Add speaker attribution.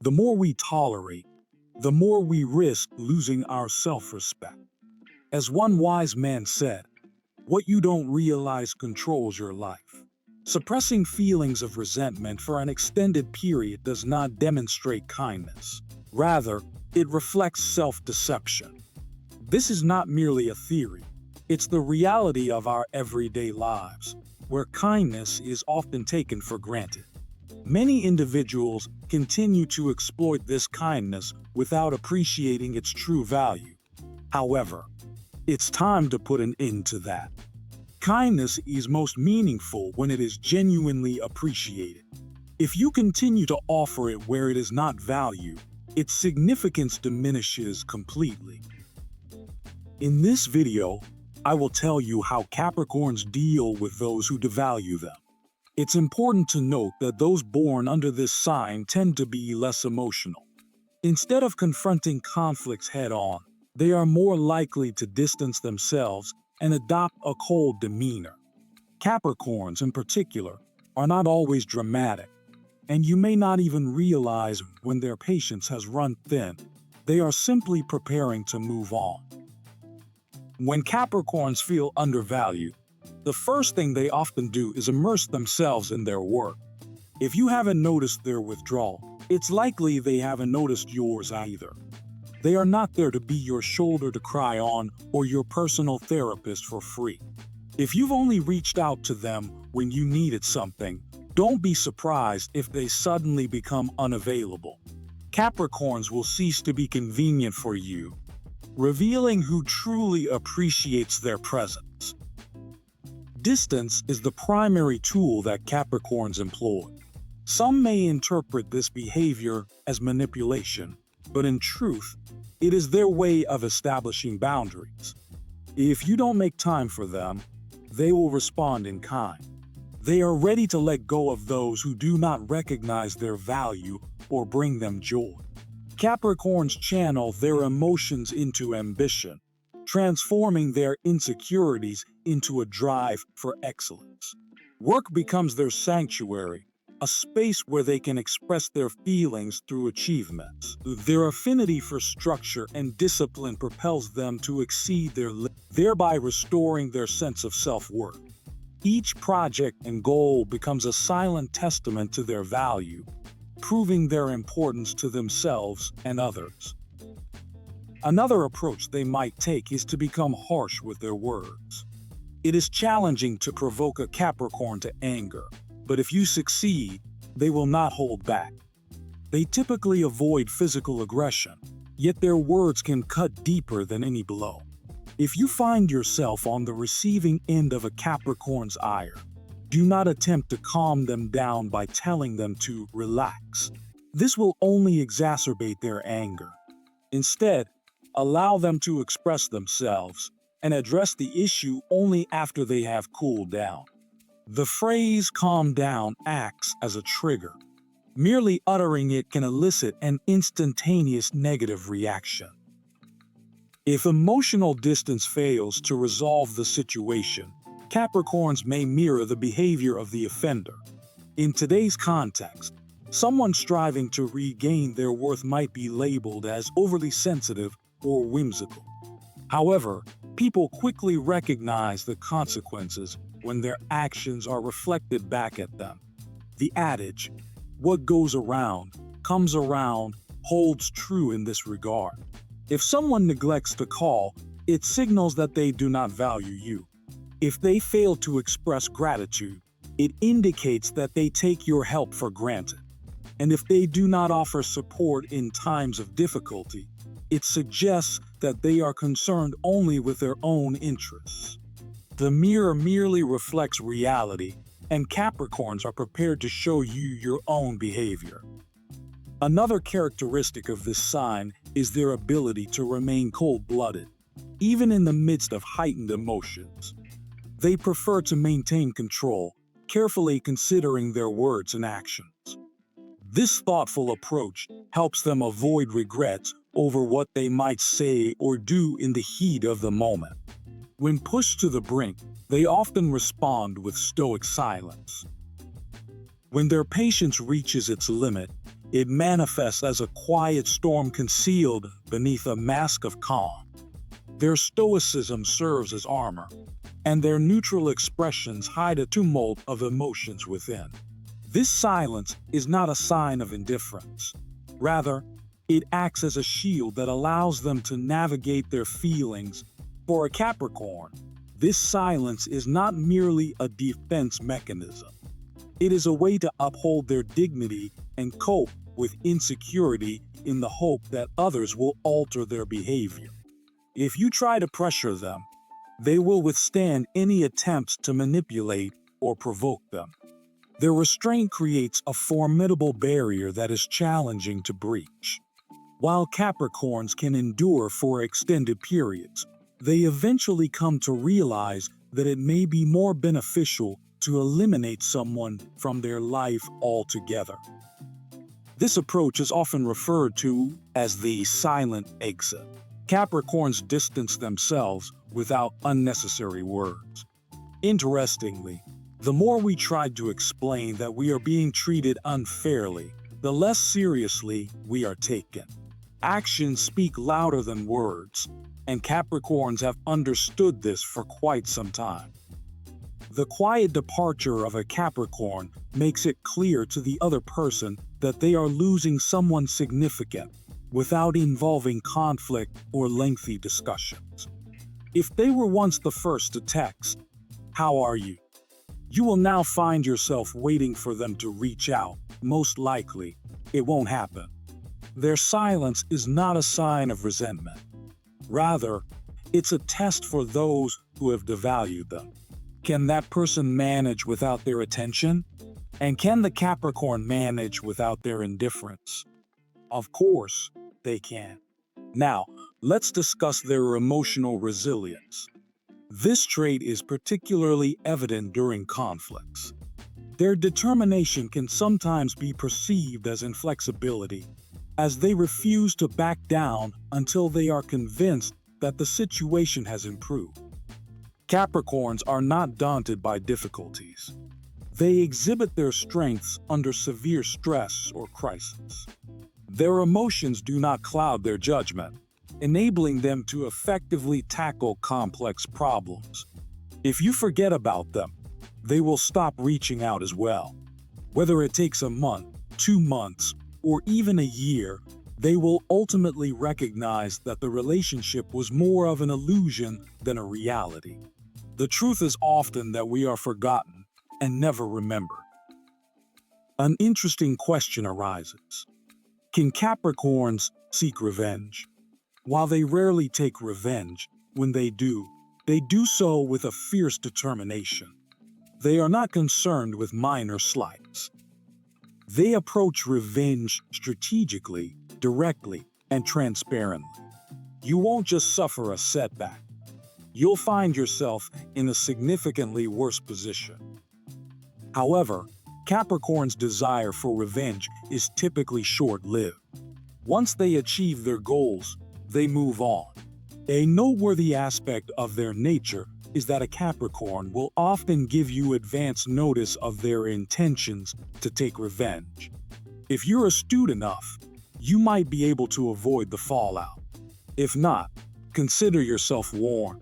Speaker 1: The more we tolerate, the more we risk losing our self-respect. As one wise man said, what you don't realize controls your life. Suppressing feelings of resentment for an extended period does not demonstrate kindness. Rather, it reflects self-deception. This is not merely a theory. It's the reality of our everyday lives, where kindness is often taken for granted. Many individuals continue to exploit this kindness without appreciating its true value. However, it's time to put an end to that. Kindness is most meaningful when it is genuinely appreciated. If you continue to offer it where it is not valued, its significance diminishes completely. In this video, I will tell you how Capricorns deal with those who devalue them. It's important to note that those born under this sign tend to be less emotional. Instead of confronting conflicts head-on, they are more likely to distance themselves and adopt a cold demeanor. Capricorns, in particular, are not always dramatic, and you may not even realize when their patience has run thin. They are simply preparing to move on. When Capricorns feel undervalued, the first thing they often do is immerse themselves in their work. If you haven't noticed their withdrawal, it's likely they haven't noticed yours either. They are not there to be your shoulder to cry on or your personal therapist for free. If you've only reached out to them when you needed something, don't be surprised if they suddenly become unavailable. Capricorns will cease to be convenient for you, revealing who truly appreciates their presence. Distance is the primary tool that Capricorns employ. Some may interpret this behavior as manipulation, but in truth, it is their way of establishing boundaries. If you don't make time for them, they will respond in kind. They are ready to let go of those who do not recognize their value or bring them joy. Capricorns channel their emotions into ambition, transforming their insecurities into a drive for excellence. Work becomes their sanctuary, a space where they can express their feelings through achievements. Their affinity for structure and discipline propels them to exceed their limits, thereby restoring their sense of self-worth. Each project and goal becomes a silent testament to their value, proving their importance to themselves and others. Another approach they might take is to become harsh with their words. It is challenging to provoke a Capricorn to anger, but if you succeed, they will not hold back. They typically avoid physical aggression, yet their words can cut deeper than any blow. If you find yourself on the receiving end of a Capricorn's ire, do not attempt to calm them down by telling them to relax. This will only exacerbate their anger. Instead, allow them to express themselves and address the issue only after they have cooled down. The phrase "calm down" acts as a trigger. Merely uttering it can elicit an instantaneous negative reaction. If emotional distance fails to resolve the situation, Capricorns may mirror the behavior of the offender. In today's context, someone striving to regain their worth might be labeled as overly sensitive or whimsical. However, people quickly recognize the consequences when their actions are reflected back at them. The adage, "What goes around, comes around," holds true in this regard. If someone neglects to call, it signals that they do not value you. If they fail to express gratitude, it indicates that they take your help for granted. And if they do not offer support in times of difficulty, it suggests that they are concerned only with their own interests. The mirror merely reflects reality, and Capricorns are prepared to show you your own behavior. Another characteristic of this sign is their ability to remain cold-blooded, even in the midst of heightened emotions. They prefer to maintain control, carefully considering their words and actions. This thoughtful approach helps them avoid regrets over what they might say or do in the heat of the moment. When pushed to the brink, they often respond with stoic silence. When their patience reaches its limit, It manifests as a quiet storm concealed beneath a mask of calm. Their stoicism serves as armor, and their neutral expressions hide a tumult of emotions within. This silence is not a sign of indifference. Rather, it acts as a shield that allows them to navigate their feelings. For a Capricorn, this silence is not merely a defense mechanism. It is a way to uphold their dignity and cope with insecurity in the hope that others will alter their behavior. If you try to pressure them, they will withstand any attempts to manipulate or provoke them. Their restraint creates a formidable barrier that is challenging to breach. While Capricorns can endure for extended periods, they eventually come to realize that it may be more beneficial to eliminate someone from their life altogether. This approach is often referred to as the silent exit. Capricorns distance themselves without unnecessary words. Interestingly, the more we try to explain that we are being treated unfairly, the less seriously we are taken. Actions speak louder than words, and Capricorns have understood this for quite some time. The quiet departure of a Capricorn makes it clear to the other person that they are losing someone significant without involving conflict or lengthy discussions. If they were once the first to text, "How are you?" you will now find yourself waiting for them to reach out. Most likely, it won't happen. Their silence is not a sign of resentment. Rather, it's a test for those who have devalued them. Can that person manage without their attention? And can the Capricorn manage without their indifference? Of course, they can. Now, let's discuss their emotional resilience. This trait is particularly evident during conflicts. Their determination can sometimes be perceived as inflexibility, as they refuse to back down until they are convinced that the situation has improved. Capricorns are not daunted by difficulties. They exhibit their strengths under severe stress or crisis. Their emotions do not cloud their judgment, enabling them to effectively tackle complex problems. If you forget about them, they will stop reaching out as well. Whether it takes a month, 2 months, or even a year, they will ultimately recognize that the relationship was more of an illusion than a reality. The truth is often that we are forgotten and never remembered. An interesting question arises. Can Capricorns seek revenge? While they rarely take revenge, when they do so with a fierce determination. They are not concerned with minor slights. They approach revenge strategically, directly, and transparently. You won't just suffer a setback. You'll find yourself in a significantly worse position. However, Capricorn's desire for revenge is typically short-lived. Once they achieve their goals, they move on. A noteworthy aspect of their nature is that a Capricorn will often give you advance notice of their intentions to take revenge. If you're astute enough, you might be able to avoid the fallout. If not, consider yourself warned.